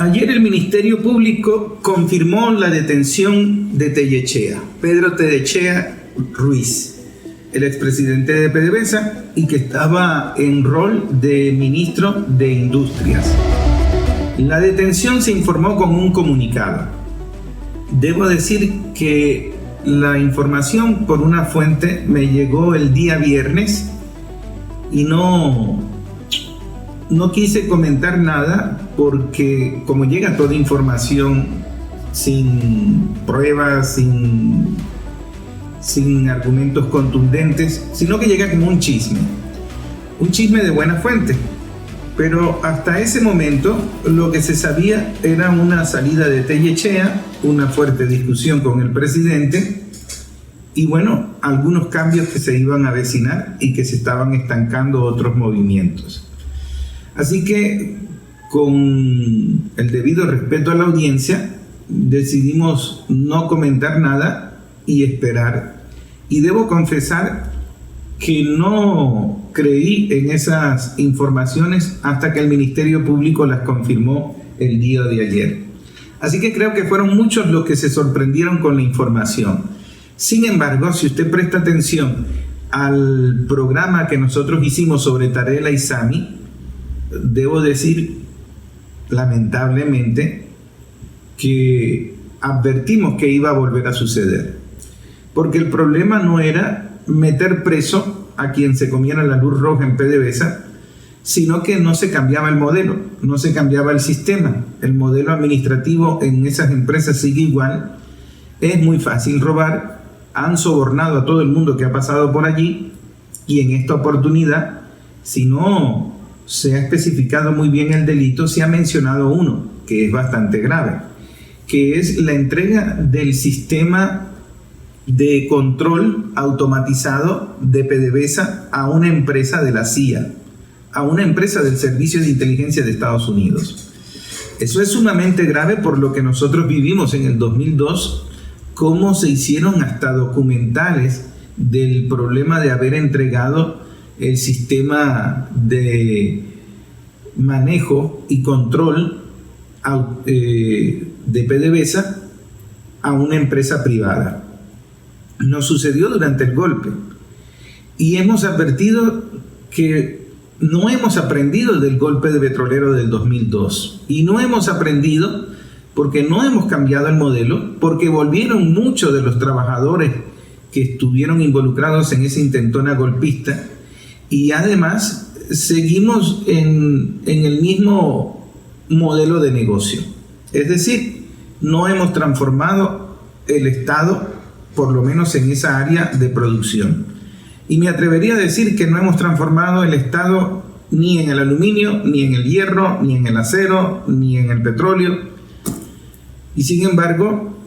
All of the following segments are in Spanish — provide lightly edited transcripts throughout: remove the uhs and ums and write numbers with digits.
Ayer el Ministerio Público confirmó la detención de Tellechea, Pedro Tellechea Ruiz, el expresidente de PDVSA y que estaba en rol de ministro de Industrias. La detención se informó con un comunicado. Debo decir que la información por una fuente me llegó el día viernes y no quise comentar nada porque como llega toda información sin pruebas, sin argumentos contundentes, sino que llega como un chisme de buena fuente. Pero hasta ese momento lo que se sabía era una salida de Tellechea, una fuerte discusión con el presidente y bueno, algunos cambios que se iban a avecinar y que se estaban estancando otros movimientos. Así que con el debido respeto a la audiencia decidimos no comentar nada y esperar. Y debo confesar que no creí en esas informaciones hasta que el Ministerio Público las confirmó el día de ayer. Así que creo que fueron muchos los que se sorprendieron con la información. Sin embargo, si usted presta atención al programa que nosotros hicimos sobre Tarela y Sami, debo decir lamentablemente que advertimos que iba a volver a suceder. Porque el problema no era meter preso a quien se comiera la luz roja en PDVSA, sino que no se cambiaba el modelo, no se cambiaba el sistema. El modelo administrativo en esas empresas sigue igual. Es muy fácil robar, han sobornado a todo el mundo que ha pasado por allí y en esta oportunidad, si no se ha especificado muy bien el delito, se ha mencionado uno que es bastante grave, que es la entrega del sistema de control automatizado de PDVSA a una empresa de la CIA, a una empresa del Servicio de Inteligencia de Estados Unidos. Eso es sumamente grave por lo que nosotros vivimos en el 2002, cómo se hicieron hasta documentales del problema de haber entregado el sistema de manejo y control de PDVSA a una empresa privada. Nos sucedió durante el golpe y hemos advertido que no hemos aprendido del golpe de petrolero del 2002 y no hemos aprendido porque no hemos cambiado el modelo, porque volvieron muchos de los trabajadores que estuvieron involucrados en esa intentona golpista y además seguimos en el mismo modelo de negocio. Es decir, no hemos transformado el Estado, por lo menos en esa área de producción. Y me atrevería a decir que no hemos transformado el Estado ni en el aluminio, ni en el hierro, ni en el acero, ni en el petróleo. Y sin embargo,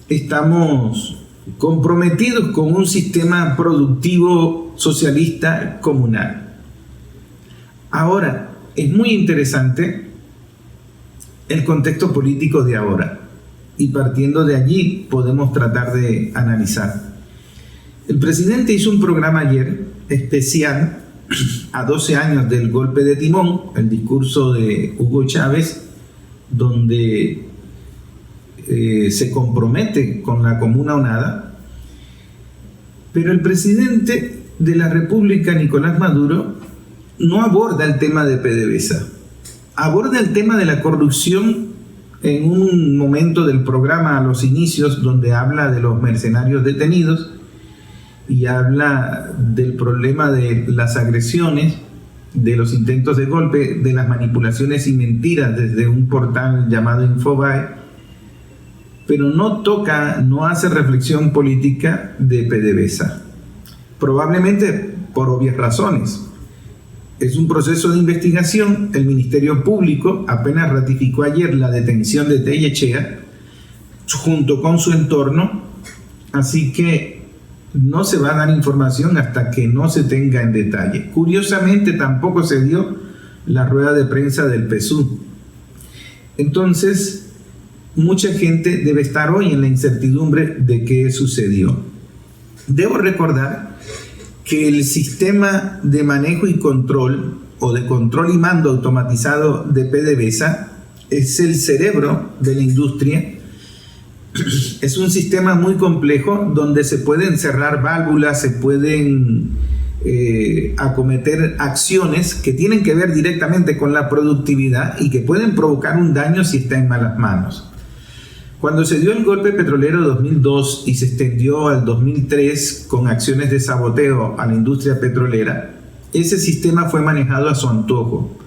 estamos comprometidos con un sistema productivo socialista comunal. Ahora, es muy interesante el contexto político de ahora. Y partiendo de allí podemos tratar de analizar. El presidente hizo un programa ayer especial a 12 años del golpe de timón, el discurso de Hugo Chávez, donde se compromete con la comuna o nada, pero el presidente de la República, Nicolás Maduro, no aborda el tema de PDVSA, aborda el tema de la corrupción en un momento del programa a los inicios, donde habla de los mercenarios detenidos y habla del problema de las agresiones, de los intentos de golpe, de las manipulaciones y mentiras desde un portal llamado Infobae, pero no hace reflexión política de PDVSA, probablemente por obvias razones. Es un proceso de investigación. El Ministerio Público apenas ratificó ayer la detención de Tellechea junto con su entorno, así que no se va a dar información hasta que no se tenga en detalle. Curiosamente tampoco se dio la rueda de prensa del PSUV. Entonces, mucha gente debe estar hoy en la incertidumbre de qué sucedió. Debo recordar que el sistema de manejo y control o de control y mando automatizado de PDVSA es el cerebro de la industria. Es un sistema muy complejo donde se pueden cerrar válvulas, se pueden acometer acciones que tienen que ver directamente con la productividad y que pueden provocar un daño si está en malas manos. Cuando se dio el golpe petrolero 2002 y se extendió al 2003 con acciones de saboteo a la industria petrolera, ese sistema fue manejado a su antojo.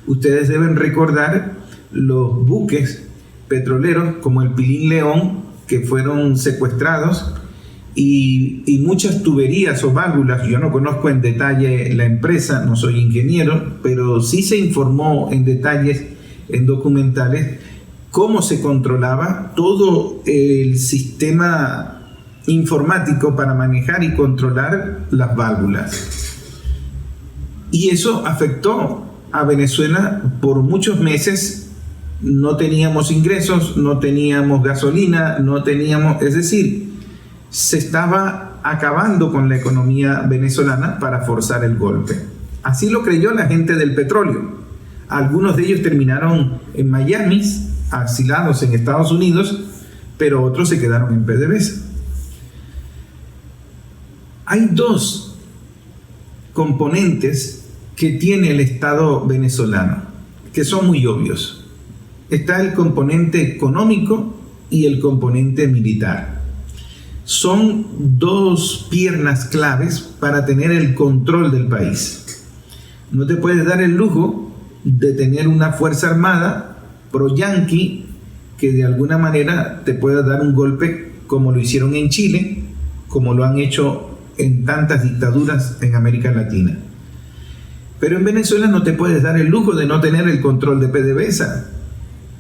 Ustedes deben recordar los buques petroleros como el Pilín León, que fueron secuestrados, y muchas tuberías o válvulas. Yo no conozco en detalle la empresa, no soy ingeniero, pero sí se informó en detalles en documentales cómo se controlaba todo el sistema informático para manejar y controlar las válvulas. Y eso afectó a Venezuela por muchos meses. No teníamos ingresos, no teníamos gasolina, es decir, se estaba acabando con la economía venezolana para forzar el golpe. Así lo creyó la gente del petróleo. Algunos de ellos terminaron en Miami, asilados en Estados Unidos, pero otros se quedaron en PDVSA. Hay dos componentes que tiene el Estado venezolano, que son muy obvios. Está el componente económico y el componente militar. Son dos piernas claves para tener el control del país. No te puedes dar el lujo de tener una fuerza armada pro-yanqui que de alguna manera te pueda dar un golpe como lo hicieron en Chile, como lo han hecho en tantas dictaduras en América Latina. Pero en Venezuela no te puedes dar el lujo de no tener el control de PDVSA,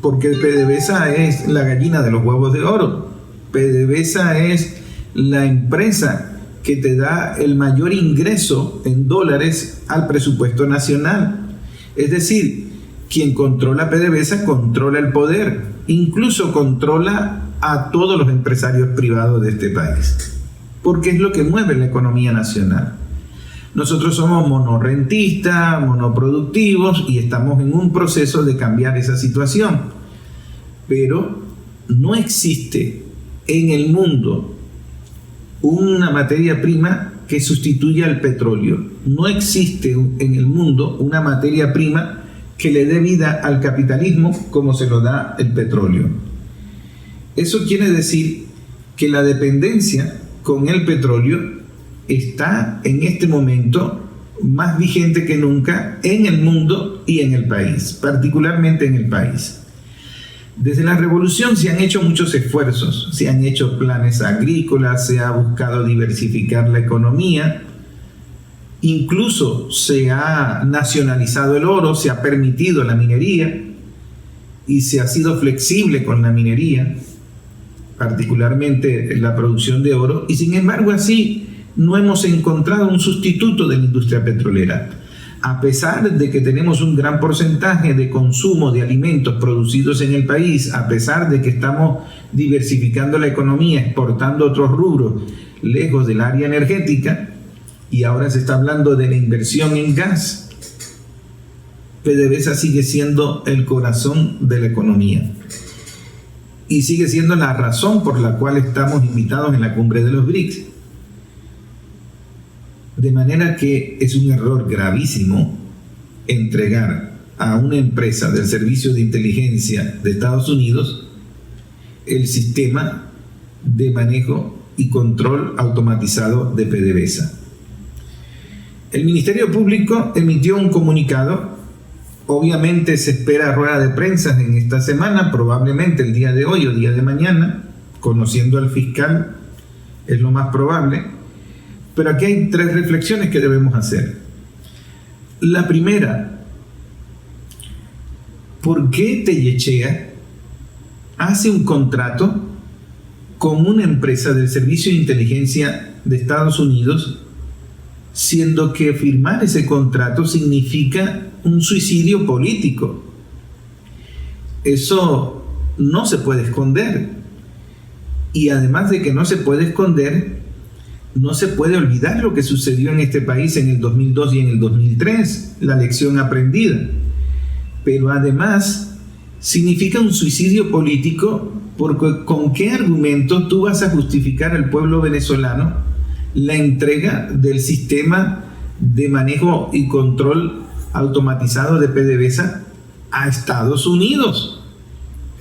porque PDVSA es la gallina de los huevos de oro. PDVSA es la empresa que te da el mayor ingreso en dólares al presupuesto nacional. Es decir, quien controla PDVSA controla el poder, incluso controla a todos los empresarios privados de este país, porque es lo que mueve la economía nacional. Nosotros somos monorrentistas, monoproductivos y estamos en un proceso de cambiar esa situación. Pero no existe en el mundo una materia prima que sustituya al petróleo. No existe en el mundo una materia prima que le dé vida al capitalismo como se lo da el petróleo. Eso quiere decir que la dependencia con el petróleo está en este momento más vigente que nunca en el mundo y en el país, particularmente en el país. Desde la revolución se han hecho muchos esfuerzos, se han hecho planes agrícolas, se ha buscado diversificar la economía, incluso se ha nacionalizado el oro, se ha permitido la minería y se ha sido flexible con la minería, particularmente la producción de oro, y sin embargo así no hemos encontrado un sustituto de la industria petrolera. A pesar de que tenemos un gran porcentaje de consumo de alimentos producidos en el país, a pesar de que estamos diversificando la economía, exportando otros rubros lejos del área energética, y ahora se está hablando de la inversión en gas, PDVSA sigue siendo el corazón de la economía y sigue siendo la razón por la cual estamos invitados en la cumbre de los BRICS. De manera que es un error gravísimo entregar a una empresa del Servicio de Inteligencia de Estados Unidos el sistema de manejo y control automatizado de PDVSA. El Ministerio Público emitió un comunicado. Obviamente se espera rueda de prensa en esta semana, probablemente el día de hoy o día de mañana, conociendo al fiscal, es lo más probable. Pero aquí hay tres reflexiones que debemos hacer. La primera, ¿por qué Tellechea hace un contrato con una empresa del Servicio de Inteligencia de Estados Unidos, siendo que firmar ese contrato significa un suicidio político? Eso no se puede esconder. Y además de que no se puede esconder, no se puede olvidar lo que sucedió en este país en el 2002 y en el 2003, la lección aprendida. Pero además, significa un suicidio político, porque ¿con qué argumento tú vas a justificar al pueblo venezolano la entrega del sistema de manejo y control automatizado de PDVSA a Estados Unidos?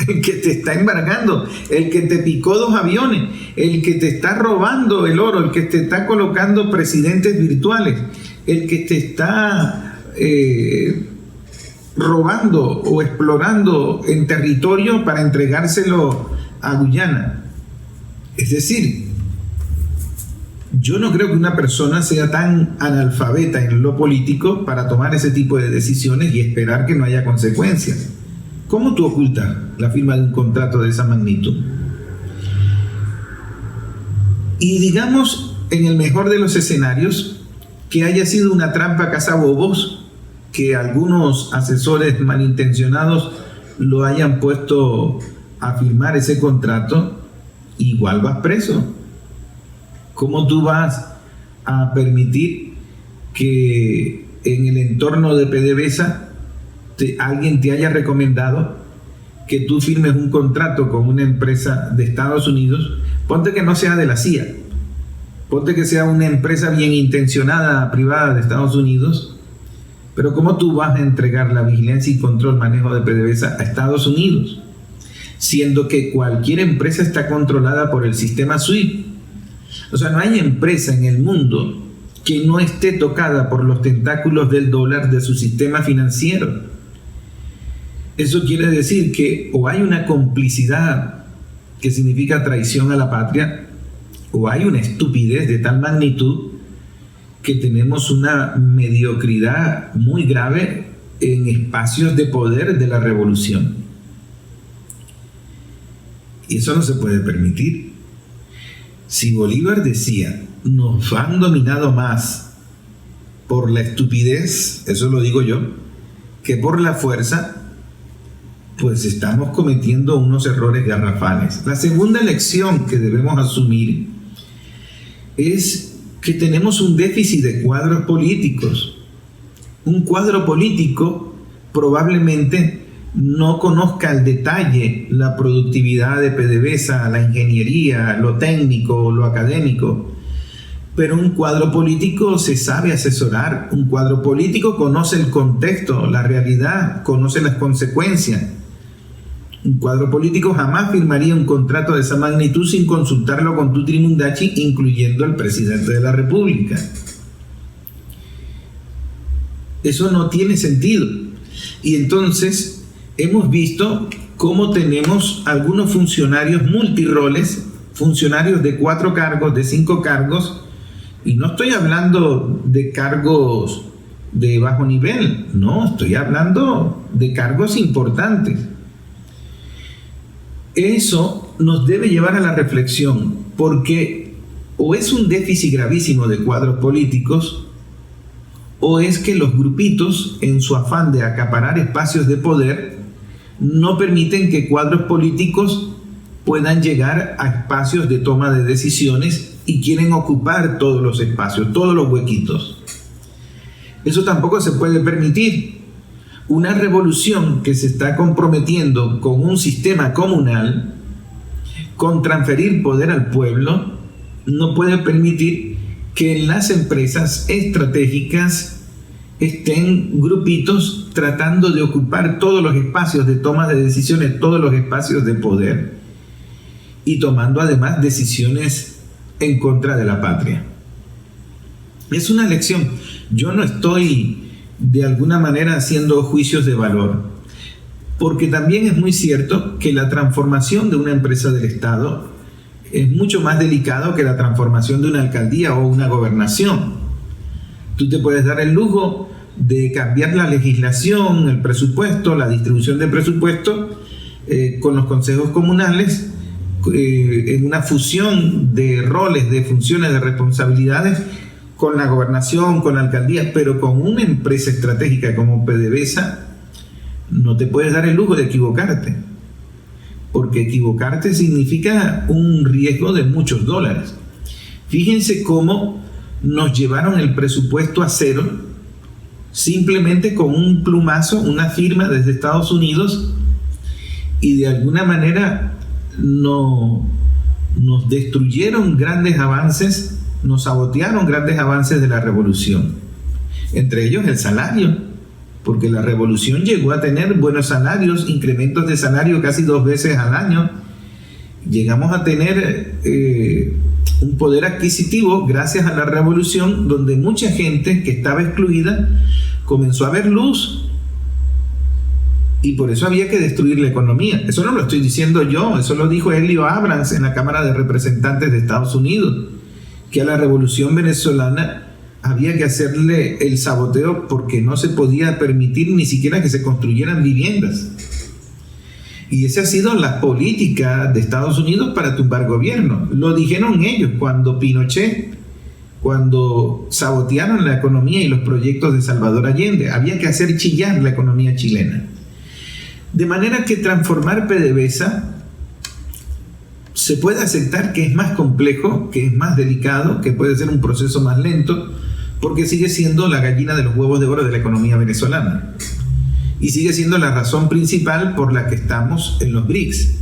El que te está embargando, el que te picó 2 aviones, el que te está robando el oro, el que te está colocando presidentes virtuales, el que te está robando o explorando en territorio para entregárselo a Guyana. Es decir, yo no creo que una persona sea tan analfabeta en lo político para tomar ese tipo de decisiones y esperar que no haya consecuencias. ¿Cómo tú ocultas la firma de un contrato de esa magnitud? Y digamos, en el mejor de los escenarios, que haya sido una trampa cazabobos, que algunos asesores malintencionados lo hayan puesto a firmar ese contrato, igual vas preso. ¿Cómo tú vas a permitir que en el entorno de PDVSA alguien te haya recomendado que tú firmes un contrato con una empresa de Estados Unidos? Ponte que no sea de la CIA, ponte que sea una empresa bien intencionada privada de Estados Unidos, pero ¿cómo tú vas a entregar la vigilancia y control manejo de PDVSA a Estados Unidos? Siendo que cualquier empresa está controlada por el sistema SWIFT. O sea, no hay empresa en el mundo que no esté tocada por los tentáculos del dólar de su sistema financiero. Eso quiere decir que o hay una complicidad que significa traición a la patria, o hay una estupidez de tal magnitud que tenemos una mediocridad muy grave en espacios de poder de la revolución. Y eso no se puede permitir. Si Bolívar decía, nos han dominado más por la estupidez, eso lo digo yo, que por la fuerza, pues estamos cometiendo unos errores garrafales. La segunda lección que debemos asumir es que tenemos un déficit de cuadros políticos. Un cuadro político probablemente no conozca al detalle la productividad de PDVSA, la ingeniería, lo técnico, lo académico, pero un cuadro político se sabe asesorar. Un cuadro político conoce el contexto, la realidad, conoce las consecuencias. Un cuadro político jamás firmaría un contrato de esa magnitud sin consultarlo con Tutri Mundachi, incluyendo al presidente de la República. Eso no tiene sentido. Y entonces hemos visto cómo tenemos algunos funcionarios multiroles, funcionarios de 4 cargos, de 5 cargos, y no estoy hablando de cargos de bajo nivel, no, estoy hablando de cargos importantes. Eso nos debe llevar a la reflexión, porque o es un déficit gravísimo de cuadros políticos, o es que los grupitos, en su afán de acaparar espacios de poder, no permiten que cuadros políticos puedan llegar a espacios de toma de decisiones y quieren ocupar todos los espacios, todos los huequitos. Eso tampoco se puede permitir. Una revolución que se está comprometiendo con un sistema comunal, con transferir poder al pueblo, no puede permitir que en las empresas estratégicas estén grupitos tratando de ocupar todos los espacios de toma de decisiones, todos los espacios de poder, y tomando además decisiones en contra de la patria. Es una lección. Yo no estoy de alguna manera haciendo juicios de valor, porque también es muy cierto que la transformación de una empresa del Estado es mucho más delicado que la transformación de una alcaldía o una gobernación. Tú te puedes dar el lujo de cambiar la legislación, el presupuesto, la distribución de presupuesto con los consejos comunales, en una fusión de roles, de funciones, de responsabilidades con la gobernación, con la alcaldía, pero con una empresa estratégica como PDVSA no te puedes dar el lujo de equivocarte, porque equivocarte significa un riesgo de muchos dólares. Fíjense cómo nos llevaron el presupuesto a cero simplemente con un plumazo, una firma desde Estados Unidos, y de alguna manera nos destruyeron grandes avances, nos sabotearon grandes avances de la revolución, entre ellos el salario, porque la revolución llegó a tener buenos salarios, incrementos de salario casi 2 veces al año. Llegamos a tener un poder adquisitivo gracias a la revolución, donde mucha gente que estaba excluida comenzó a ver luz, y por eso había que destruir la economía. Eso no lo estoy diciendo yo, eso lo dijo Elio Abrams en la Cámara de Representantes de Estados Unidos, que a la revolución venezolana había que hacerle el saboteo porque no se podía permitir ni siquiera que se construyeran viviendas. Y esa ha sido la política de Estados Unidos para tumbar gobierno. Lo dijeron ellos cuando Pinochet, cuando sabotearon la economía y los proyectos de Salvador Allende. Había que hacer chillar la economía chilena. De manera que transformar PDVSA se puede aceptar que es más complejo, que es más delicado, que puede ser un proceso más lento, porque sigue siendo la gallina de los huevos de oro de la economía venezolana. Y sigue siendo la razón principal por la que estamos en los BRICS.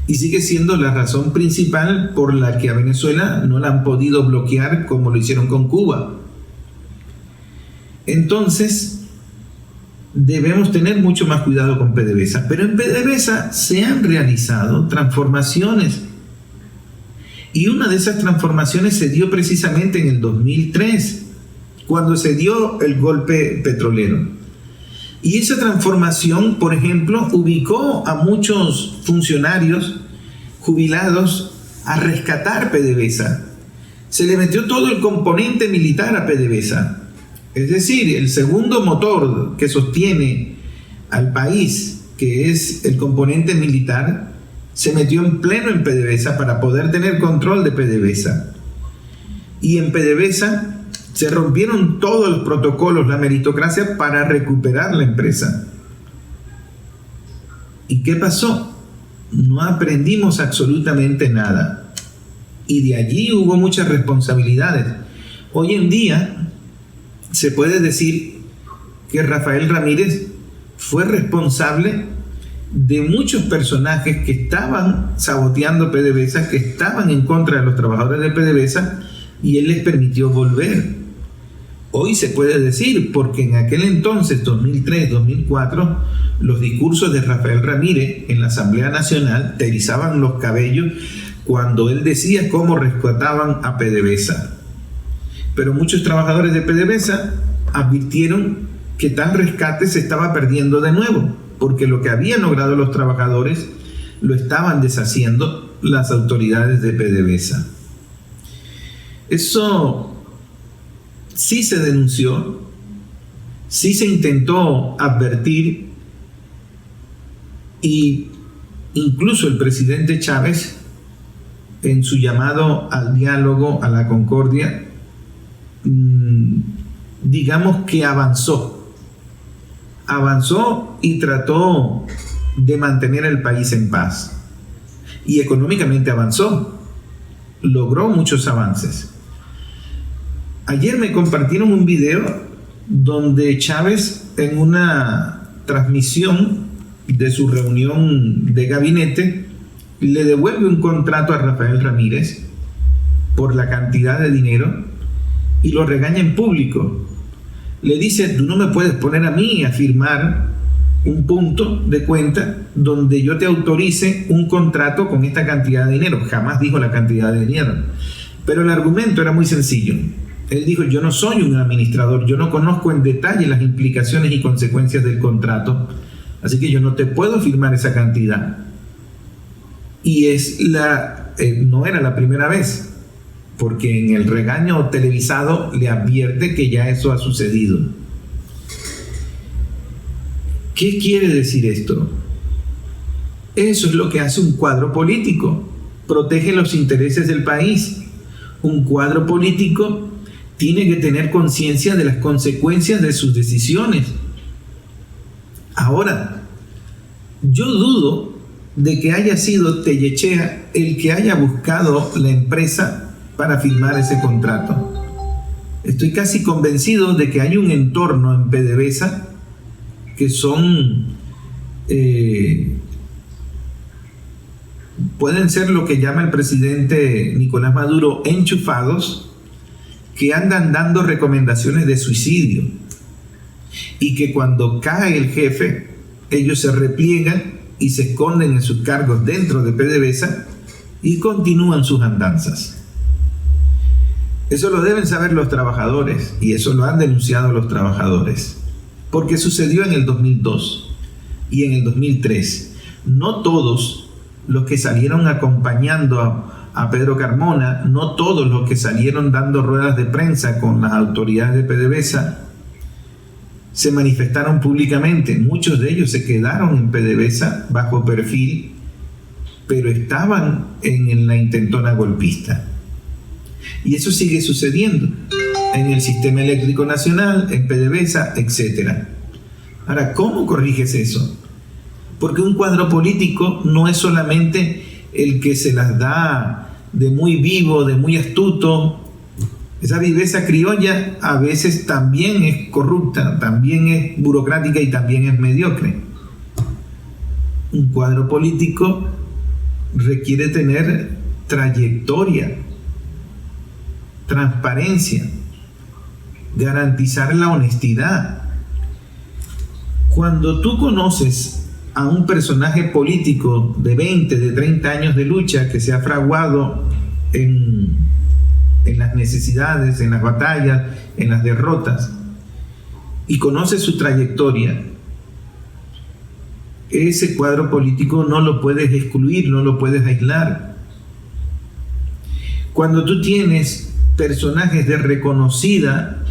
Y sigue siendo la razón principal por la que a Venezuela no la han podido bloquear como lo hicieron con Cuba. Entonces, debemos tener mucho más cuidado con PDVSA. Pero en PDVSA se han realizado transformaciones. Y una de esas transformaciones se dio precisamente en el 2003, cuando se dio el golpe petrolero. Y esa transformación, por ejemplo, ubicó a muchos funcionarios jubilados a rescatar PDVSA. Se le metió todo el componente militar a PDVSA. Es decir, el segundo motor que sostiene al país, que es el componente militar, se metió en pleno en PDVSA para poder tener control de PDVSA. Y en PDVSA se rompieron todos los protocolos, la meritocracia, para recuperar la empresa. ¿Y qué pasó? No aprendimos absolutamente nada. Y de allí hubo muchas responsabilidades. Hoy en día se puede decir que Rafael Ramírez fue responsable de muchos personajes que estaban saboteando PDVSA, que estaban en contra de los trabajadores de PDVSA, y él les permitió volver. Hoy se puede decir, porque en aquel entonces, 2003, 2004, los discursos de Rafael Ramírez en la Asamblea Nacional te erizaban los cabellos cuando él decía cómo rescataban a PDVSA. Pero muchos trabajadores de PDVSA advirtieron que tal rescate se estaba perdiendo de nuevo, porque lo que habían logrado los trabajadores lo estaban deshaciendo las autoridades de PDVSA. Eso sí se denunció, sí se intentó advertir, y incluso el presidente Chávez, en su llamado al diálogo, a la concordia, digamos que avanzó y trató de mantener el país en paz. Y económicamente avanzó, logró muchos avances. Ayer me compartieron un video donde Chávez, en una transmisión de su reunión de gabinete, le devuelve un contrato a Rafael Ramírez por la cantidad de dinero y lo regaña en público. Le dice: tú no me puedes poner a mí a firmar un punto de cuenta donde yo te autorice un contrato con esta cantidad de dinero. Jamás dijo la cantidad de dinero, pero el argumento era muy sencillo. Él dijo: yo no soy un administrador, yo no conozco en detalle las implicaciones y consecuencias del contrato, así que yo no te puedo firmar esa cantidad. Y no era la primera vez, porque en el regaño televisado le advierte que ya eso ha sucedido. ¿Qué quiere decir esto? Eso es lo que hace un cuadro político: protege los intereses del país. Un cuadro político tiene que tener conciencia de las consecuencias de sus decisiones. Ahora, yo dudo de que haya sido Tellechea el que haya buscado la empresa para firmar ese contrato. Estoy casi convencido de que hay un entorno en PDVSA que son pueden ser lo que llama el presidente Nicolás Maduro enchufados, que andan dando recomendaciones de suicidio y que cuando cae el jefe, ellos se repliegan y se esconden en sus cargos dentro de PDVSA y continúan sus andanzas. Eso lo deben saber los trabajadores y eso lo han denunciado los trabajadores, porque sucedió en el 2002 y en el 2003. No todos los que salieron acompañando a Pedro Carmona, no todos los que salieron dando ruedas de prensa con las autoridades de PDVSA se manifestaron públicamente. Muchos de ellos se quedaron en PDVSA bajo perfil, pero estaban en la intentona golpista. Y eso sigue sucediendo en el Sistema Eléctrico Nacional, en PDVSA, etc. Ahora, ¿cómo corriges eso? Porque un cuadro político no es solamente el que se las da de muy vivo, de muy astuto. Esa viveza criolla a veces también es corrupta, también es burocrática y también es mediocre. Un cuadro político requiere tener trayectoria, transparencia, garantizar la honestidad. Cuando tú conoces a un personaje político de 20, de 30 años de lucha que se ha fraguado en las necesidades, en las batallas, en las derrotas, y conoces su trayectoria, ese cuadro político no lo puedes excluir, no lo puedes aislar. Cuando tú tienes personajes de reconocida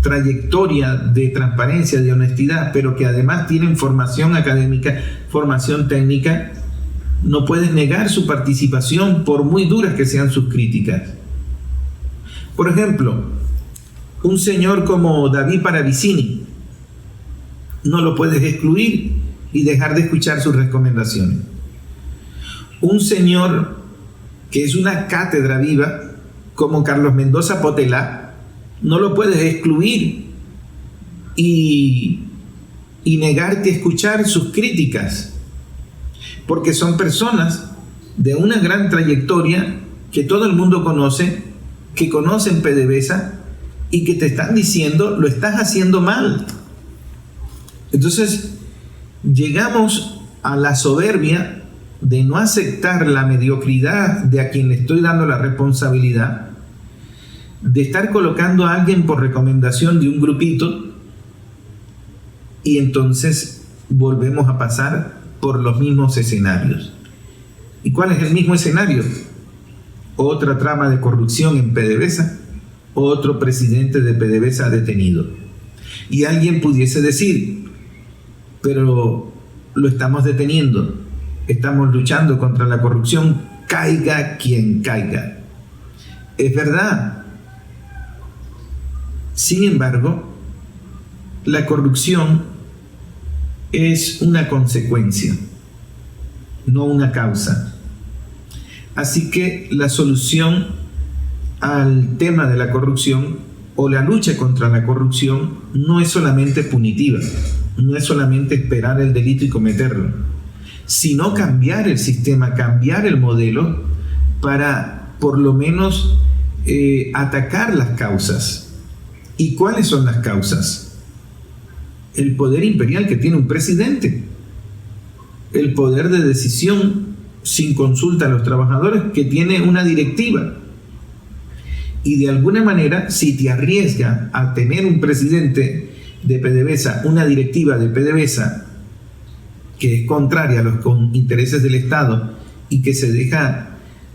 trayectoria de transparencia, de honestidad, pero que además tienen formación académica, formación técnica, no puedes negar su participación por muy duras que sean sus críticas. Por ejemplo, un señor como David Paravicini, no lo puedes excluir y dejar de escuchar sus recomendaciones. Un señor que es una cátedra viva, como Carlos Mendoza Potelá, no lo puedes excluir y negarte a escuchar sus críticas, porque son personas de una gran trayectoria que todo el mundo conoce, que conocen PDVSA y que te están diciendo lo estás haciendo mal. Entonces llegamos a la soberbia de no aceptar la mediocridad de a quien le estoy dando la responsabilidad, de estar colocando a alguien por recomendación de un grupito, y entonces volvemos a pasar por los mismos escenarios. ¿Y cuál es el mismo escenario? Otra trama de corrupción en PDVSA, otro presidente de PDVSA detenido. Y alguien pudiese decir, pero lo estamos deteniendo, estamos luchando contra la corrupción, caiga quien caiga. Es verdad. Sin embargo, la corrupción es una consecuencia, no una causa. Así que la solución al tema de la corrupción o la lucha contra la corrupción no es solamente punitiva, no es solamente esperar el delito y cometerlo, sino cambiar el sistema, cambiar el modelo para por lo menos atacar las causas. ¿Y cuáles son las causas? El poder imperial que tiene un presidente, el poder de decisión sin consulta a los trabajadores que tiene una directiva. Y de alguna manera, si te arriesgas a tener un presidente de PDVSA, una directiva de PDVSA que es contraria a los intereses del Estado y que se deja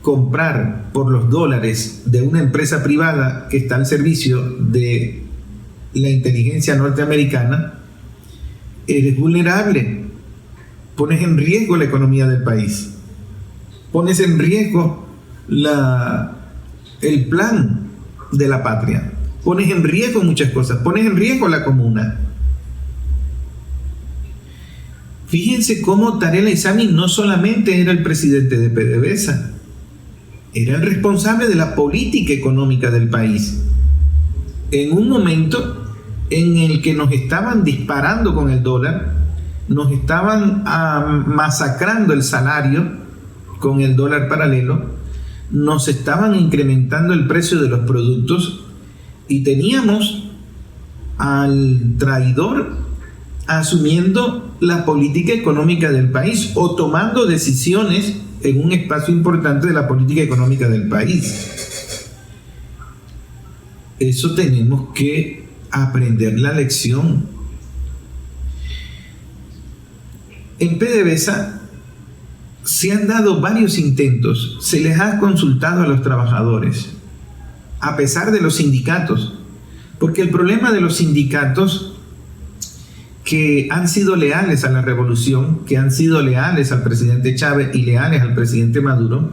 comprar por los dólares de una empresa privada que está al servicio de la inteligencia norteamericana, eres vulnerable, pones en riesgo la economía del país, pones en riesgo el plan de la patria, pones en riesgo muchas cosas, pones en riesgo la comuna. Fíjense cómo Tarek El-Aissami no solamente era el presidente de PDVSA, era el responsable de la política económica del país. En un momento en el que nos estaban disparando con el dólar, nos estaban masacrando el salario con el dólar paralelo, nos estaban incrementando el precio de los productos y teníamos al traidor asumiendo la política económica del país o tomando decisiones en un espacio importante de la política económica del país. Eso tenemos que aprender la lección. En PDVSA se han dado varios intentos, se les ha consultado a los trabajadores, a pesar de los sindicatos, porque el problema de los sindicatos que han sido leales a la revolución, que han sido leales al presidente Chávez y leales al presidente Maduro,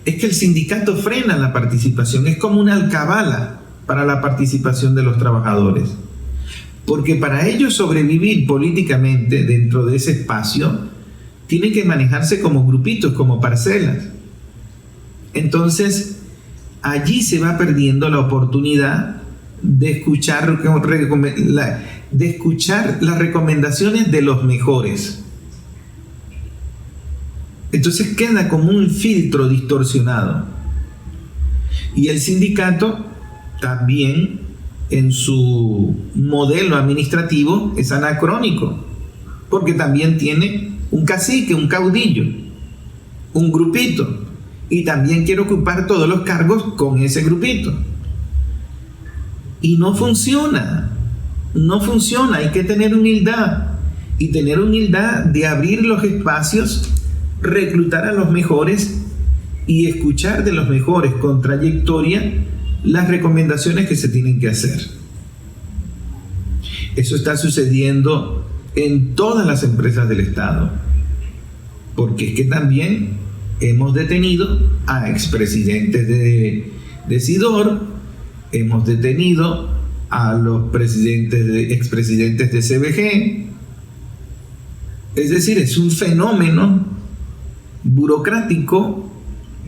es que el sindicato frena la participación, es como una alcabala para la participación de los trabajadores. Porque para ellos sobrevivir políticamente dentro de ese espacio, tienen que manejarse como grupitos, como parcelas. Entonces, allí se va perdiendo la oportunidad de escuchar las recomendaciones de los mejores. Entonces queda como un filtro distorsionado. Y el sindicato también, en su modelo administrativo, es anacrónico, porque también tiene un cacique, un caudillo, un grupito, y también quiere ocupar todos los cargos con ese grupito. Y no funciona, hay que tener humildad, y tener humildad de abrir los espacios, reclutar a los mejores y escuchar de los mejores con trayectoria las recomendaciones que se tienen que hacer. Eso está sucediendo en todas las empresas del Estado, porque es que también hemos detenido a expresidentes de Sidor, hemos detenido a los expresidentes de CBG. Es decir, es un fenómeno burocrático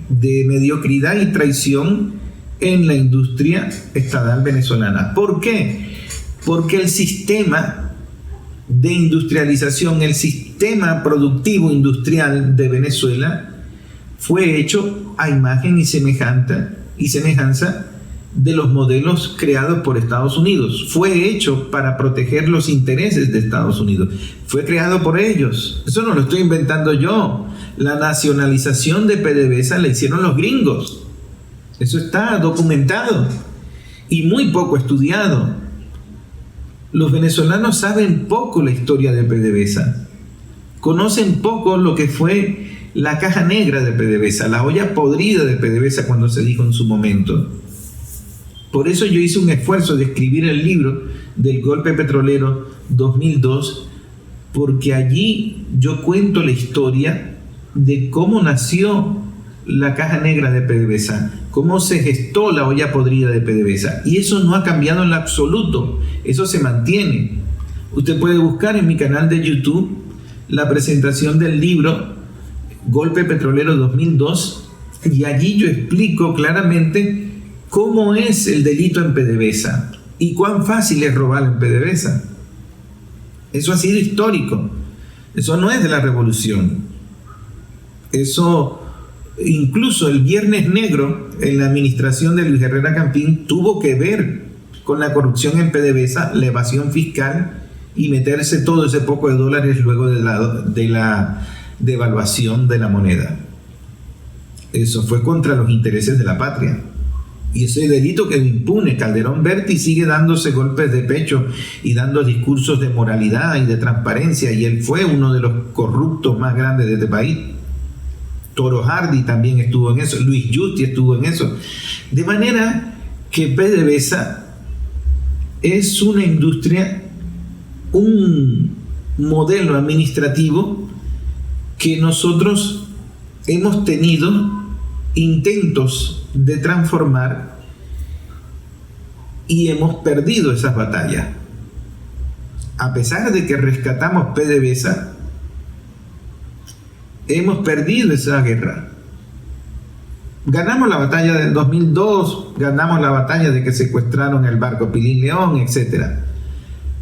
de mediocridad y traición en la industria estatal venezolana. ¿Por qué? Porque el sistema de industrialización, el sistema productivo industrial de Venezuela fue hecho a imagen y semejanza de los modelos creados por Estados Unidos. Fue hecho para proteger los intereses de Estados Unidos. Fue creado por ellos. Eso no lo estoy inventando yo. La nacionalización de PDVSA la hicieron los gringos. Eso está documentado y muy poco estudiado. Los venezolanos saben poco la historia de PDVSA. Conocen poco lo que fue la caja negra de PDVSA, la olla podrida de PDVSA cuando se dijo en su momento. Por eso yo hice un esfuerzo de escribir el libro del golpe petrolero 2002, porque allí yo cuento la historia de cómo nació la caja negra de PDVSA, cómo se gestó la olla podrida de PDVSA, y eso no ha cambiado en lo absoluto, eso se mantiene. Usted puede buscar en mi canal de YouTube la presentación del libro Golpe Petrolero 2002, y allí yo explico claramente cómo es el delito en PDVSA y cuán fácil es robar en PDVSA. Eso ha sido histórico, eso no es de la revolución. Eso, incluso el Viernes Negro en la administración de Luis Herrera Campín tuvo que ver con la corrupción en PDVSA, la evasión fiscal y meterse todo ese poco de dólares luego de la devaluación de la moneda. Eso fue contra los intereses de la patria. Y ese delito quedó impune. Calderón Berti sigue dándose golpes de pecho y dando discursos de moralidad y de transparencia, y él fue uno de los corruptos más grandes de este país. Toro Hardy también estuvo en eso, Luis Justi estuvo en eso. De manera que PDVSA es una industria, un modelo administrativo que nosotros hemos tenido intentos de transformar y hemos perdido esas batallas. A pesar de que rescatamos PDVSA, hemos perdido esa guerra. Ganamos la batalla del 2002, ganamos la batalla de que secuestraron el barco Pilín León, etc.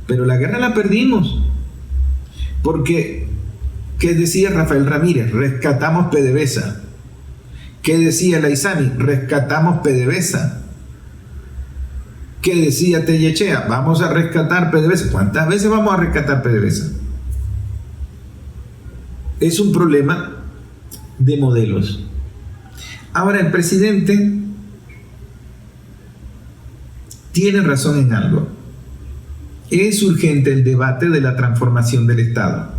Pero la guerra la perdimos. Porque, ¿qué decía Rafael Ramírez? Rescatamos PDVSA. ¿Qué decía Laizani? Rescatamos PDVSA. ¿Qué decía Tellechea? Vamos a rescatar PDVSA. ¿Cuántas veces vamos a rescatar PDVSA? Es un problema de modelos. Ahora, el presidente tiene razón en algo. Es urgente el debate de la transformación del Estado.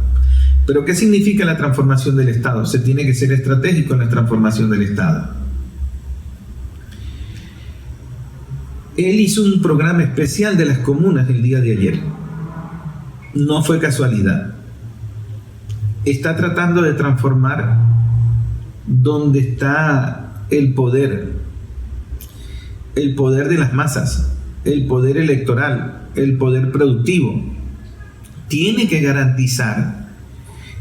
¿Pero qué significa la transformación del Estado? Se tiene que ser estratégico en la transformación del Estado. Él hizo un programa especial de las comunas el día de ayer. No fue casualidad. Está tratando de transformar donde está el poder de las masas, el poder electoral, el poder productivo. Tiene que garantizar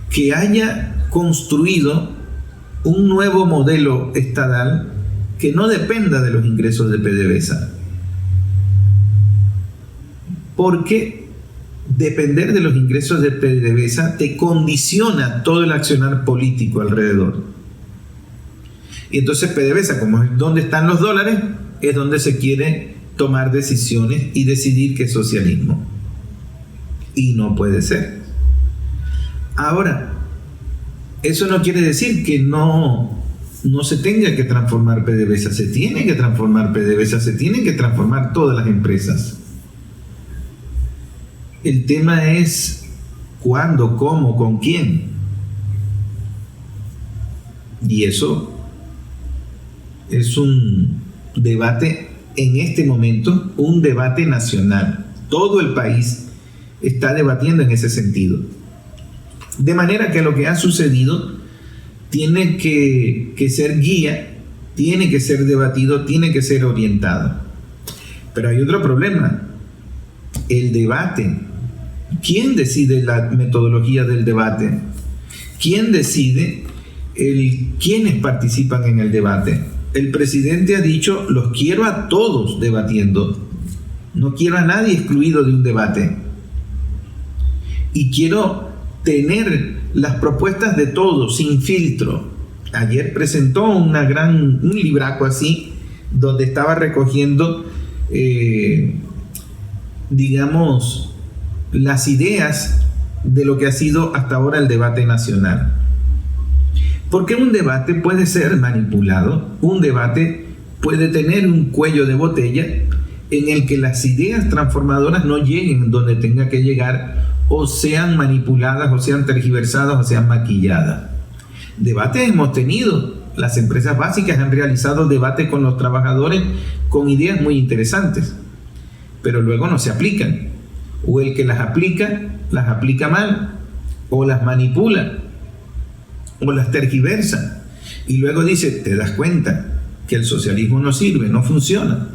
que haya construido un nuevo modelo estatal que no dependa de los ingresos de PDVSA. Porque depender de los ingresos de PDVSA te condiciona todo el accionar político alrededor. Y entonces PDVSA, como es donde están los dólares, es donde se quiere tomar decisiones y decidir qué es socialismo. Y no puede ser. Ahora, eso no quiere decir que no se tenga que transformar PDVSA. Se tiene que transformar PDVSA, se tienen que transformar todas las empresas. El tema es cuándo, cómo, con quién. Y eso es un debate en este momento, un debate nacional. Todo el país está debatiendo en ese sentido. De manera que lo que ha sucedido tiene que ser guía, tiene que ser debatido, tiene que ser orientado. Pero hay otro problema, el debate. ¿Quién decide la metodología del debate? ¿Quién decide quiénes participan en el debate? El presidente ha dicho, los quiero a todos debatiendo. No quiero a nadie excluido de un debate. Y quiero tener las propuestas de todos, sin filtro. Ayer presentó un libraco así, donde estaba recogiendo, las ideas de lo que ha sido hasta ahora el debate nacional. Porque un debate puede ser manipulado, un debate puede tener un cuello de botella en el que las ideas transformadoras no lleguen donde tenga que llegar, o sean manipuladas, o sean tergiversadas, o sean maquilladas. Debates hemos tenido, las empresas básicas han realizado debates con los trabajadores con ideas muy interesantes, pero luego no se aplican. O el que las aplica mal, o las manipula, o las tergiversa, y luego dice, te das cuenta que el socialismo no sirve, no funciona,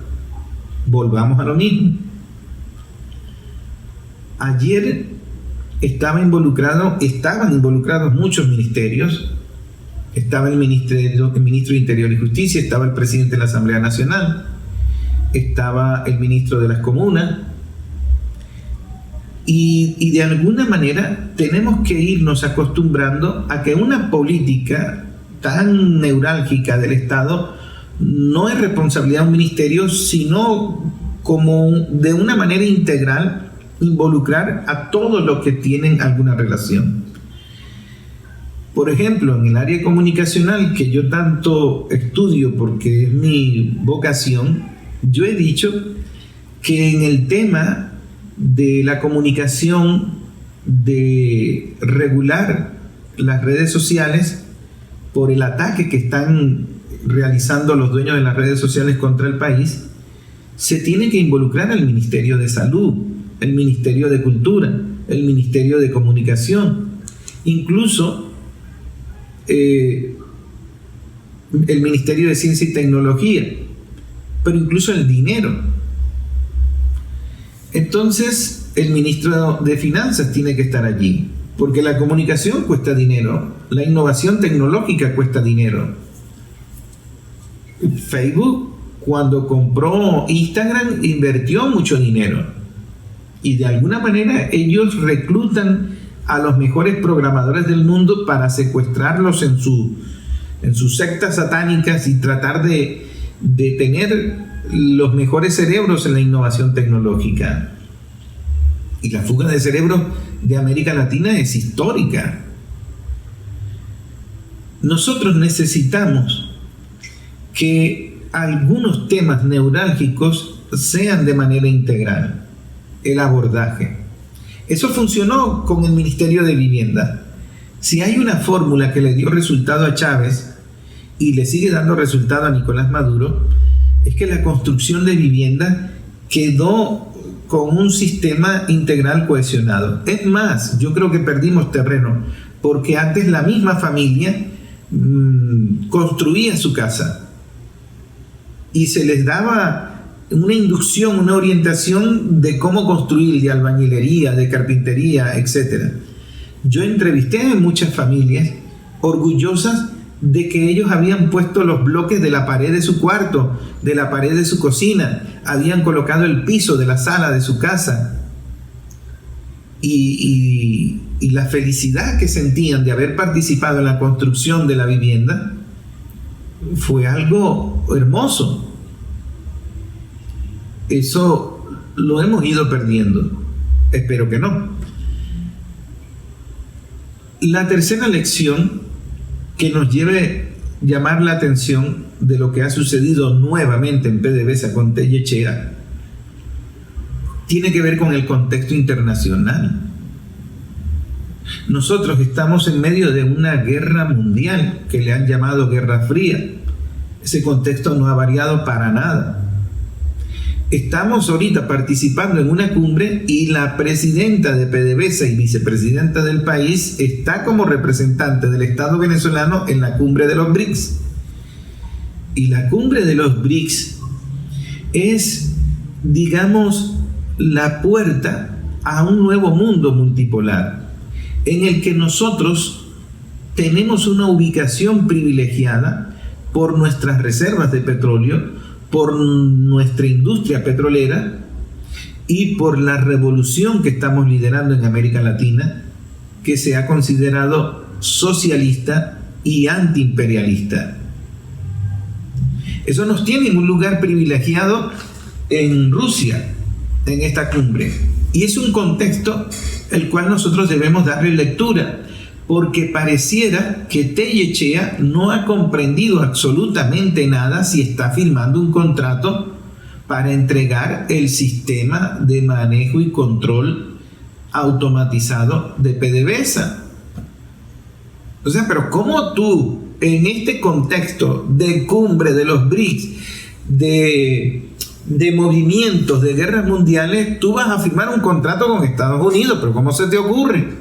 volvamos a lo mismo. Ayer estaban involucrados muchos ministerios. Estaba el ministro de Interior y Justicia, estaba el presidente de la Asamblea Nacional, estaba el ministro de las Comunas. Y de alguna manera tenemos que irnos acostumbrando a que una política tan neurálgica del Estado no es responsabilidad de un ministerio, sino como de una manera integral involucrar a todos los que tienen alguna relación. Por ejemplo, en el área comunicacional, que yo tanto estudio porque es mi vocación, yo he dicho que en el tema de la comunicación, de regular las redes sociales por el ataque que están realizando los dueños de las redes sociales contra el país, se tiene que involucrar al Ministerio de Salud, el Ministerio de Cultura, el Ministerio de Comunicación, incluso el Ministerio de Ciencia y Tecnología, pero incluso el dinero. Entonces, el ministro de Finanzas tiene que estar allí, porque la comunicación cuesta dinero, la innovación tecnológica cuesta dinero. Facebook, cuando compró Instagram, invirtió mucho dinero, y de alguna manera ellos reclutan a los mejores programadores del mundo para secuestrarlos en sus sectas satánicas y tratar de tener los mejores cerebros en la innovación tecnológica. Y la fuga de cerebros de América Latina es histórica. Nosotros necesitamos que algunos temas neurálgicos sean de manera integral. El abordaje. Eso funcionó con el Ministerio de Vivienda. Si hay una fórmula que le dio resultado a Chávez y le sigue dando resultado a Nicolás Maduro, es que la construcción de vivienda quedó con un sistema integral cohesionado. Es más, yo creo que perdimos terreno, porque antes la misma familia construía su casa y se les daba una inducción, una orientación de cómo construir, de albañilería, de carpintería, etc. Yo entrevisté a muchas familias orgullosas de que ellos habían puesto los bloques de la pared de su cuarto, de la pared de su cocina, habían colocado el piso de la sala de su casa. Y la felicidad que sentían de haber participado en la construcción de la vivienda fue algo hermoso. Eso lo hemos ido perdiendo. Espero que no. La tercera lección que nos lleve a llamar la atención de lo que ha sucedido nuevamente en PDVSA con Tellechea tiene que ver con el contexto internacional. Nosotros estamos en medio de una guerra mundial que le han llamado Guerra Fría. Ese contexto no ha variado para nada. Estamos ahorita participando en una cumbre y la presidenta de PDVSA y vicepresidenta del país está como representante del Estado venezolano en la cumbre de los BRICS. Y la cumbre de los BRICS es, digamos, la puerta a un nuevo mundo multipolar en el que nosotros tenemos una ubicación privilegiada por nuestras reservas de petróleo, por nuestra industria petrolera y por la revolución que estamos liderando en América Latina, que se ha considerado socialista y antiimperialista. Eso nos tiene en un lugar privilegiado en Rusia, en esta cumbre. Y es un contexto el cual nosotros debemos darle lectura, porque pareciera que Tellechea no ha comprendido absolutamente nada si está firmando un contrato para entregar el sistema de manejo y control automatizado de PDVSA. O sea, pero ¿cómo tú, en este contexto de cumbre de los BRICS, de movimientos, de guerras mundiales, tú vas a firmar un contrato con Estados Unidos? ¿Pero cómo se te ocurre?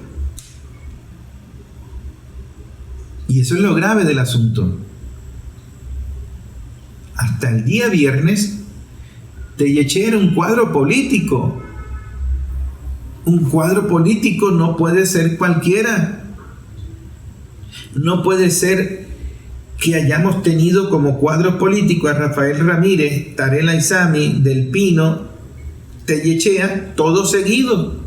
Y eso es lo grave del asunto. Hasta el día viernes, Tellechea era un cuadro político. Un cuadro político no puede ser cualquiera. No puede ser que hayamos tenido como cuadros políticos a Rafael Ramírez, Tarek Aizami, Del Pino, Tellechea, todo seguido.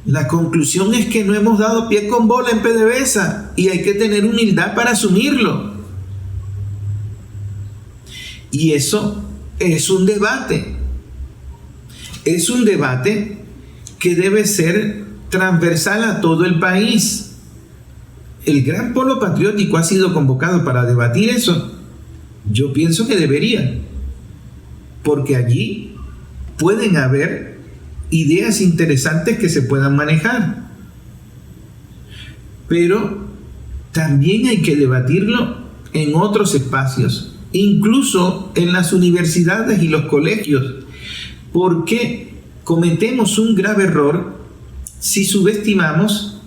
La conclusión es que no hemos dado pie con bola en PDVSA y hay que tener humildad para asumirlo. Y eso es un debate. Es un debate que debe ser transversal a todo el país. El Gran Polo Patriótico ha sido convocado para debatir eso. Yo pienso que debería, porque allí pueden haber ideas interesantes que se puedan manejar. Pero también hay que debatirlo en otros espacios, incluso en las universidades y los colegios, porque cometemos un grave error si subestimamos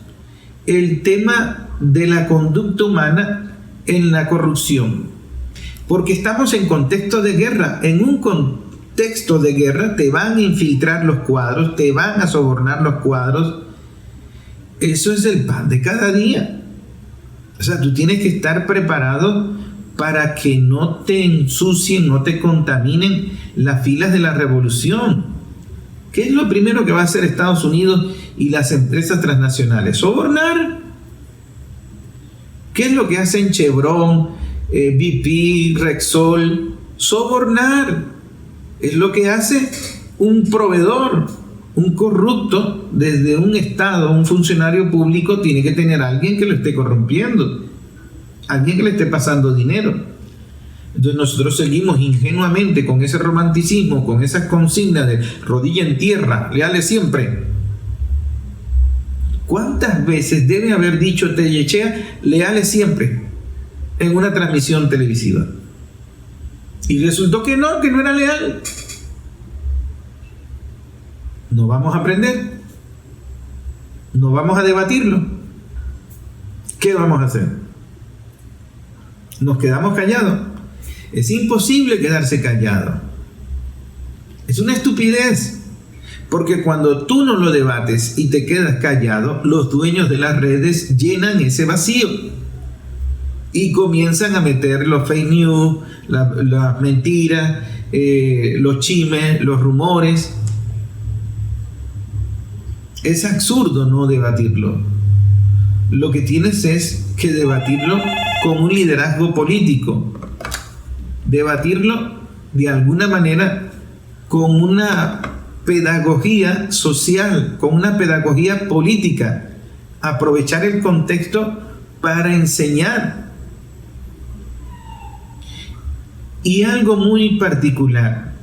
el tema de la conducta humana en la corrupción, porque estamos en contexto de guerra. En un contexto de guerra te van a infiltrar los cuadros, te van a sobornar los cuadros. Eso es el pan de cada día. O sea, tú tienes que estar preparado para que no te ensucien, no te contaminen las filas de la revolución. ¿Qué es lo primero que va a hacer Estados Unidos y las empresas transnacionales? Sobornar. ¿Qué es lo que hacen Chevron, BP, Rexol? Sobornar. Es lo que hace un proveedor, un corrupto. Desde un Estado, un funcionario público tiene que tener a alguien que lo esté corrompiendo, alguien que le esté pasando dinero. Entonces nosotros seguimos ingenuamente con ese romanticismo, con esas consignas de rodilla en tierra, leales siempre. ¿Cuántas veces debe haber dicho Tellechea leales siempre en una transmisión televisiva? Y resultó que no era leal. No vamos a aprender, no vamos a debatirlo. ¿Qué vamos a hacer? ¿Nos quedamos callados? Es imposible quedarse callado. Es una estupidez. Porque cuando tú no lo debates y te quedas callado, los dueños de las redes llenan ese vacío y comienzan a meter los fake news, las mentiras, los chismes, los rumores. Es absurdo no debatirlo. Lo que tienes es que debatirlo con un liderazgo político. Debatirlo de alguna manera con una pedagogía social, con una pedagogía política, aprovechar el contexto para enseñar. Y algo muy particular,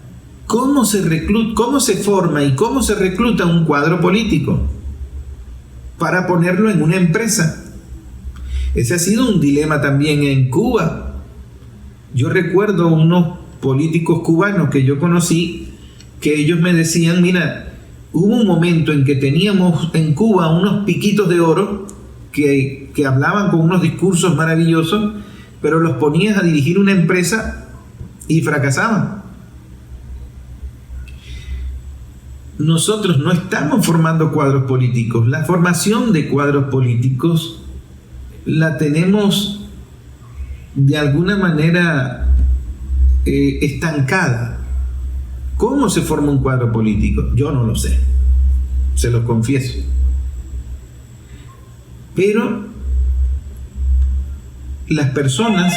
¿cómo se forma y cómo se recluta un cuadro político para ponerlo en una empresa? Ese ha sido un dilema también en Cuba. Yo recuerdo unos políticos cubanos que yo conocí, que ellos me decían, mira, hubo un momento en que teníamos en Cuba unos piquitos de oro que hablaban con unos discursos maravillosos, pero los ponías a dirigir una empresa y fracasaban. Nosotros no estamos formando cuadros políticos. La formación de cuadros políticos la tenemos de alguna manera estancada. ¿Cómo se forma un cuadro político? Yo no lo sé, se lo confieso. Pero las personas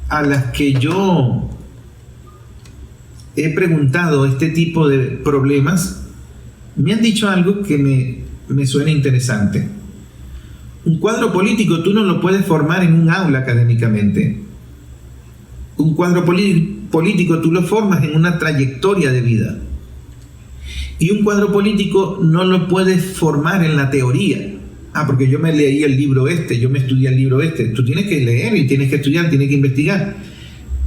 a las que yo he preguntado este tipo de problemas me han dicho algo que me suena interesante. Un cuadro político tú no lo puedes formar en un aula académicamente. Un cuadro político tú lo formas en una trayectoria de vida. Y un cuadro político no lo puedes formar en la teoría. Porque yo me leí el libro yo me estudié el libro Tú tienes que leer y tienes que estudiar, tienes que investigar.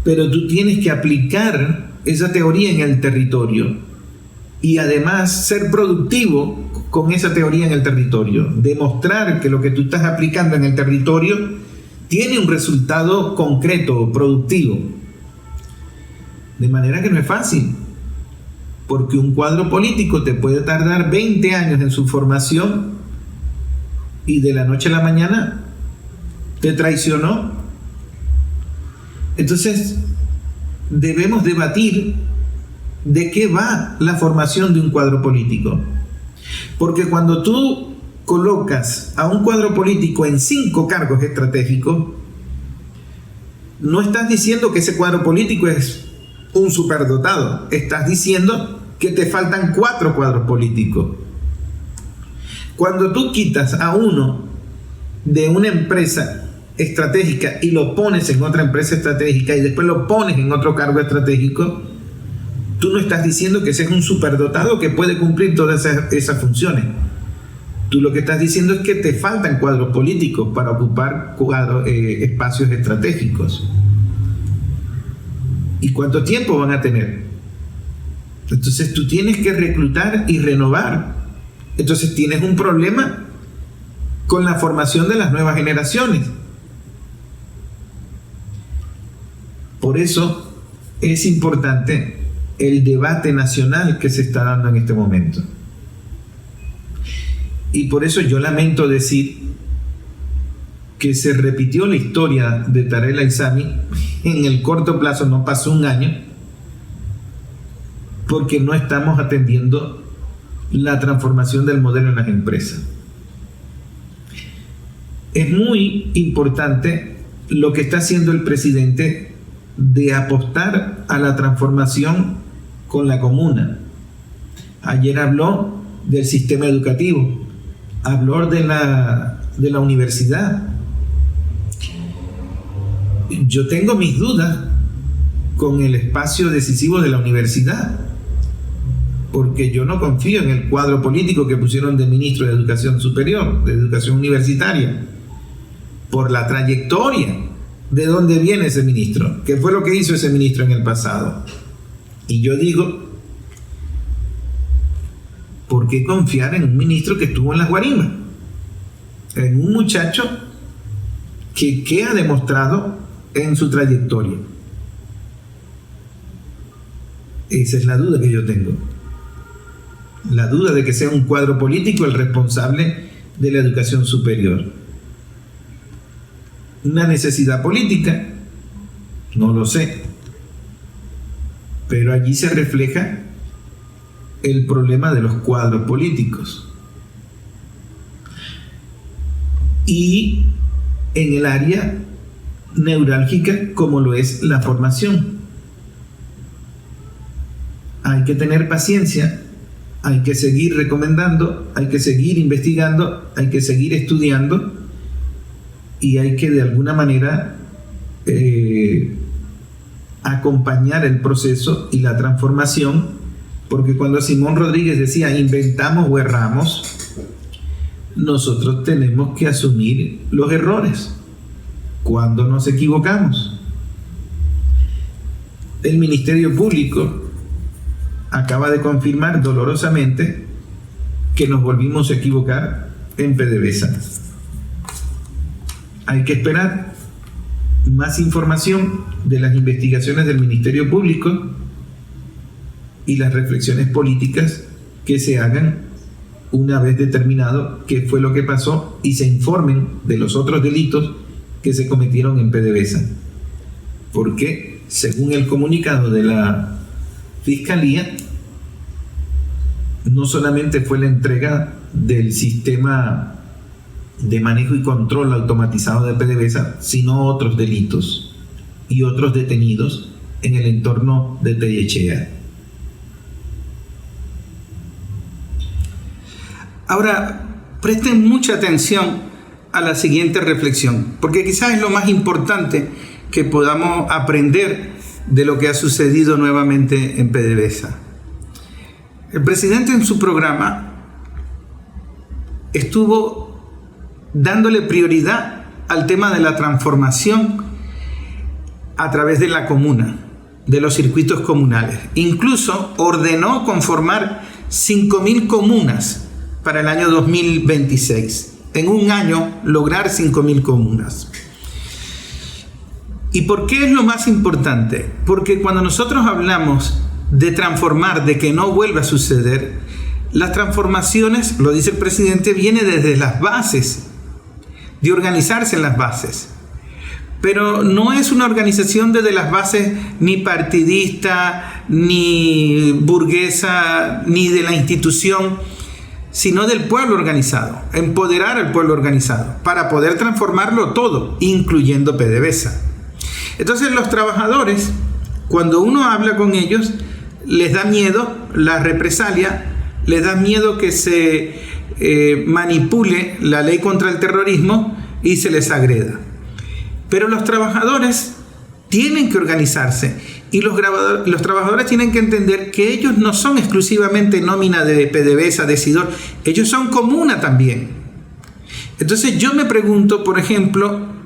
Pero tú tienes que aplicar esa teoría en el territorio. Y además ser productivo con esa teoría en el territorio. Demostrar que lo que tú estás aplicando en el territorio tiene un resultado concreto, productivo. De manera que no es fácil. Porque un cuadro político te puede tardar 20 años en su formación y de la noche a la mañana te traicionó. Entonces, debemos debatir de qué va la formación de un cuadro político. Porque cuando tú colocas a un cuadro político en 5 cargos estratégicos, no estás diciendo que ese cuadro político es un superdotado. Estás diciendo que te faltan 4 cuadros políticos. Cuando tú quitas a uno de una empresa estratégica y lo pones en otra empresa estratégica y después lo pones en otro cargo estratégico, tú no estás diciendo que ese es un superdotado que puede cumplir todas esas funciones. Tú lo que estás diciendo es que te faltan cuadros políticos para ocupar espacios estratégicos. ¿Y cuánto tiempo van a tener? Entonces tú tienes que reclutar y renovar. Entonces tienes un problema con la formación de las nuevas generaciones. Por eso es importante el debate nacional que se está dando en este momento. Y por eso yo lamento decir que se repitió la historia de Tarek El Aissami en el corto plazo, no pasó un año, porque no estamos atendiendo la transformación del modelo en las empresas. Es muy importante lo que está haciendo el presidente de apostar a la transformación con la comuna. Ayer habló del sistema educativo, habló de la universidad. Yo tengo mis dudas con el espacio decisivo de la universidad, porque yo no confío en el cuadro político que pusieron de ministro de Educación Superior, de Educación Universitaria, por la trayectoria de dónde viene ese ministro, qué fue lo que hizo ese ministro en el pasado. Y yo digo, ¿por qué confiar en un ministro que estuvo en las guarimbas? En un muchacho que ha demostrado en su trayectoria. Esa es la duda que yo tengo. La duda de que sea un cuadro político el responsable de la educación superior. Una necesidad política, no lo sé. Pero allí se refleja el problema de los cuadros políticos. Y en el área neurálgica como lo es la formación. Hay que tener paciencia, hay que seguir recomendando, hay que seguir investigando, hay que seguir estudiando y hay que de alguna manera acompañar el proceso y la transformación, porque cuando Simón Rodríguez decía inventamos o erramos, nosotros tenemos que asumir los errores cuando nos equivocamos. El Ministerio Público acaba de confirmar dolorosamente que nos volvimos a equivocar en PDVSA. Hay que esperar más información de las investigaciones del Ministerio Público y las reflexiones políticas que se hagan una vez determinado qué fue lo que pasó y se informen de los otros delitos que se cometieron en PDVSA. Porque, según el comunicado de la Fiscalía, no solamente fue la entrega del sistema de manejo y control automatizado de PDVSA, sino otros delitos y otros detenidos en el entorno de Tellechea. Ahora, presten mucha atención a la siguiente reflexión, porque quizás es lo más importante que podamos aprender de lo que ha sucedido nuevamente en PDVSA. El presidente en su programa estuvo dándole prioridad al tema de la transformación a través de la comuna, de los circuitos comunales. Incluso ordenó conformar 5.000 comunas para el año 2026. En un año lograr 5.000 comunas. ¿Y por qué es lo más importante? Porque cuando nosotros hablamos de transformar, de que no vuelva a suceder, las transformaciones, lo dice el presidente, viene desde las bases, de organizarse en las bases. Pero no es una organización desde las bases ni partidista, ni burguesa, ni de la institución, sino del pueblo organizado, empoderar al pueblo organizado para poder transformarlo todo, incluyendo PDVSA. Entonces los trabajadores, cuando uno habla con ellos, les da miedo la represalia, les da miedo que se manipule la ley contra el terrorismo y se les agreda. Pero los trabajadores tienen que organizarse y los trabajadores tienen que entender que ellos no son exclusivamente nómina de PDVSA, de SIDOR, ellos son comuna también. Entonces yo me pregunto, por ejemplo,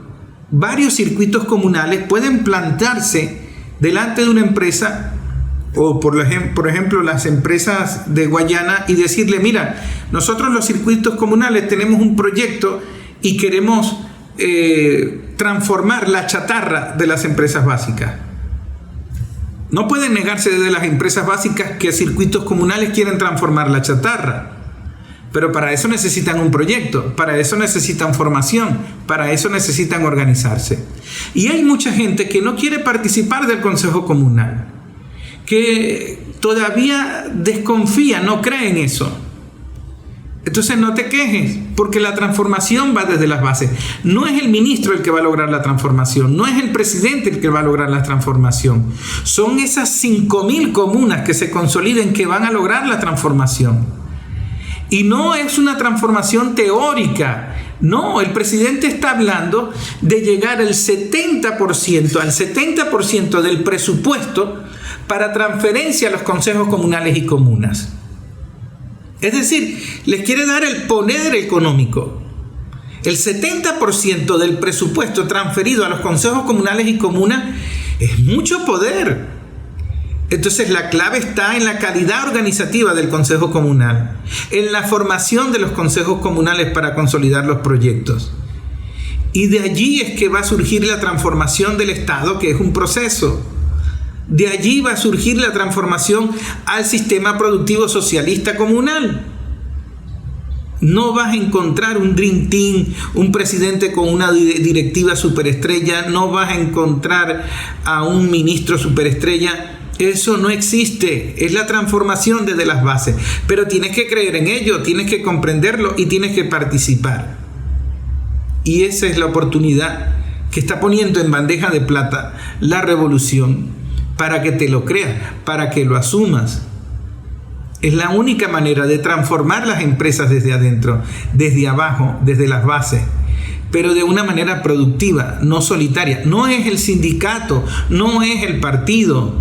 varios circuitos comunales pueden plantarse delante de una empresa, o por ejemplo las empresas de Guayana, y decirle, mira, nosotros los circuitos comunales tenemos un proyecto y queremos transformar la chatarra de las empresas básicas. No pueden negarse desde las empresas básicas que circuitos comunales quieren transformar la chatarra. Pero para eso necesitan un proyecto, para eso necesitan formación, para eso necesitan organizarse. Y hay mucha gente que no quiere participar del Consejo Comunal, que todavía desconfía, no cree en eso. Entonces no te quejes, porque la transformación va desde las bases. No es el ministro el que va a lograr la transformación, no es el presidente el que va a lograr la transformación. Son esas 5.000 comunas que se consoliden que van a lograr la transformación. Y no es una transformación teórica. No, el presidente está hablando de llegar al 70% del presupuesto para transferencia a los consejos comunales y comunas. Es decir, les quiere dar el poder económico. El 70% del presupuesto transferido a los consejos comunales y comunas es mucho poder. Entonces la clave está en la calidad organizativa del consejo comunal, en la formación de los consejos comunales para consolidar los proyectos. Y de allí es que va a surgir la transformación del Estado, que es un proceso. De allí va a surgir la transformación al sistema productivo socialista comunal. No vas a encontrar un Dream Team, un presidente con una directiva superestrella, no vas a encontrar a un ministro superestrella. Eso no existe. Es la transformación desde las bases. Pero tienes que creer en ello, tienes que comprenderlo y tienes que participar. Y esa es la oportunidad que está poniendo en bandeja de plata la revolución, para que te lo creas, para que lo asumas. Es la única manera de transformar las empresas desde adentro, desde abajo, desde las bases, pero de una manera productiva, no solitaria. No es el sindicato, no es el partido,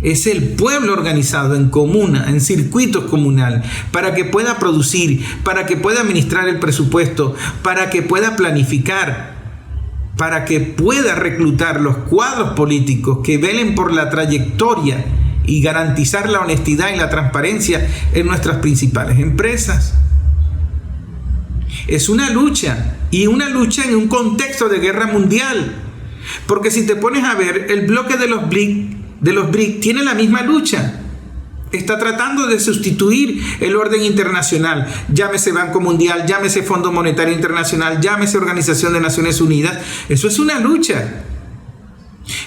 es el pueblo organizado en comuna, en circuitos comunal, para que pueda producir, para que pueda administrar el presupuesto, para que pueda planificar, para que pueda reclutar los cuadros políticos que velen por la trayectoria y garantizar la honestidad y la transparencia en nuestras principales empresas. Es una lucha, y una lucha en un contexto de guerra mundial, porque si te pones a ver, el bloque de los BRIC tiene la misma lucha. Está tratando de sustituir el orden internacional, llámese Banco Mundial, llámese Fondo Monetario Internacional, llámese Organización de Naciones Unidas. Eso es una lucha.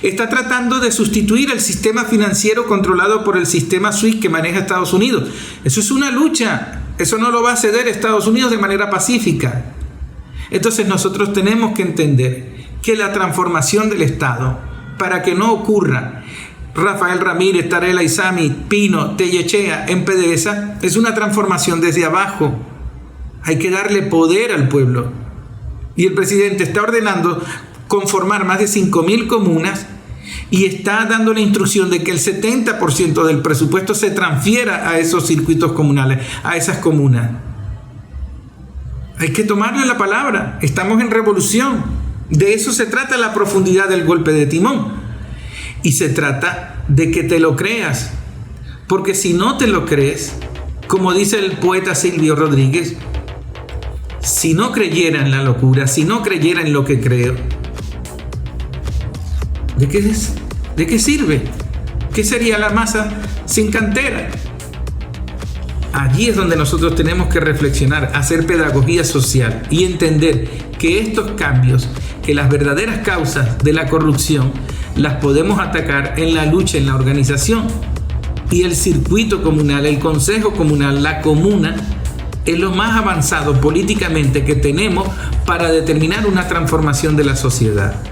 Está tratando de sustituir el sistema financiero controlado por el sistema SWIFT que maneja Estados Unidos. Eso es una lucha. Eso no lo va a ceder Estados Unidos de manera pacífica. Entonces nosotros tenemos que entender que la transformación del Estado, para que no ocurra Rafael Ramírez, Tarela Isami, Pino, Tellechea en PDVSA, es una transformación desde abajo. Hay que darle poder al pueblo. Y el presidente está ordenando conformar más de 5.000 comunas y está dando la instrucción de que el 70% del presupuesto se transfiera a esos circuitos comunales, a esas comunas. Hay que tomarle la palabra. Estamos en revolución. De eso se trata la profundidad del golpe de timón. Y se trata de que te lo creas, porque si no te lo crees, como dice el poeta Silvio Rodríguez, si no creyera en la locura, si no creyera en lo que creo, ¿de qué sirve? ¿Qué sería la masa sin cantera? Allí es donde nosotros tenemos que reflexionar, hacer pedagogía social y entender que estos cambios, que las verdaderas causas de la corrupción, las podemos atacar en la lucha, en la organización. Y el circuito comunal, el consejo comunal, la comuna, es lo más avanzado políticamente que tenemos para determinar una transformación de la sociedad.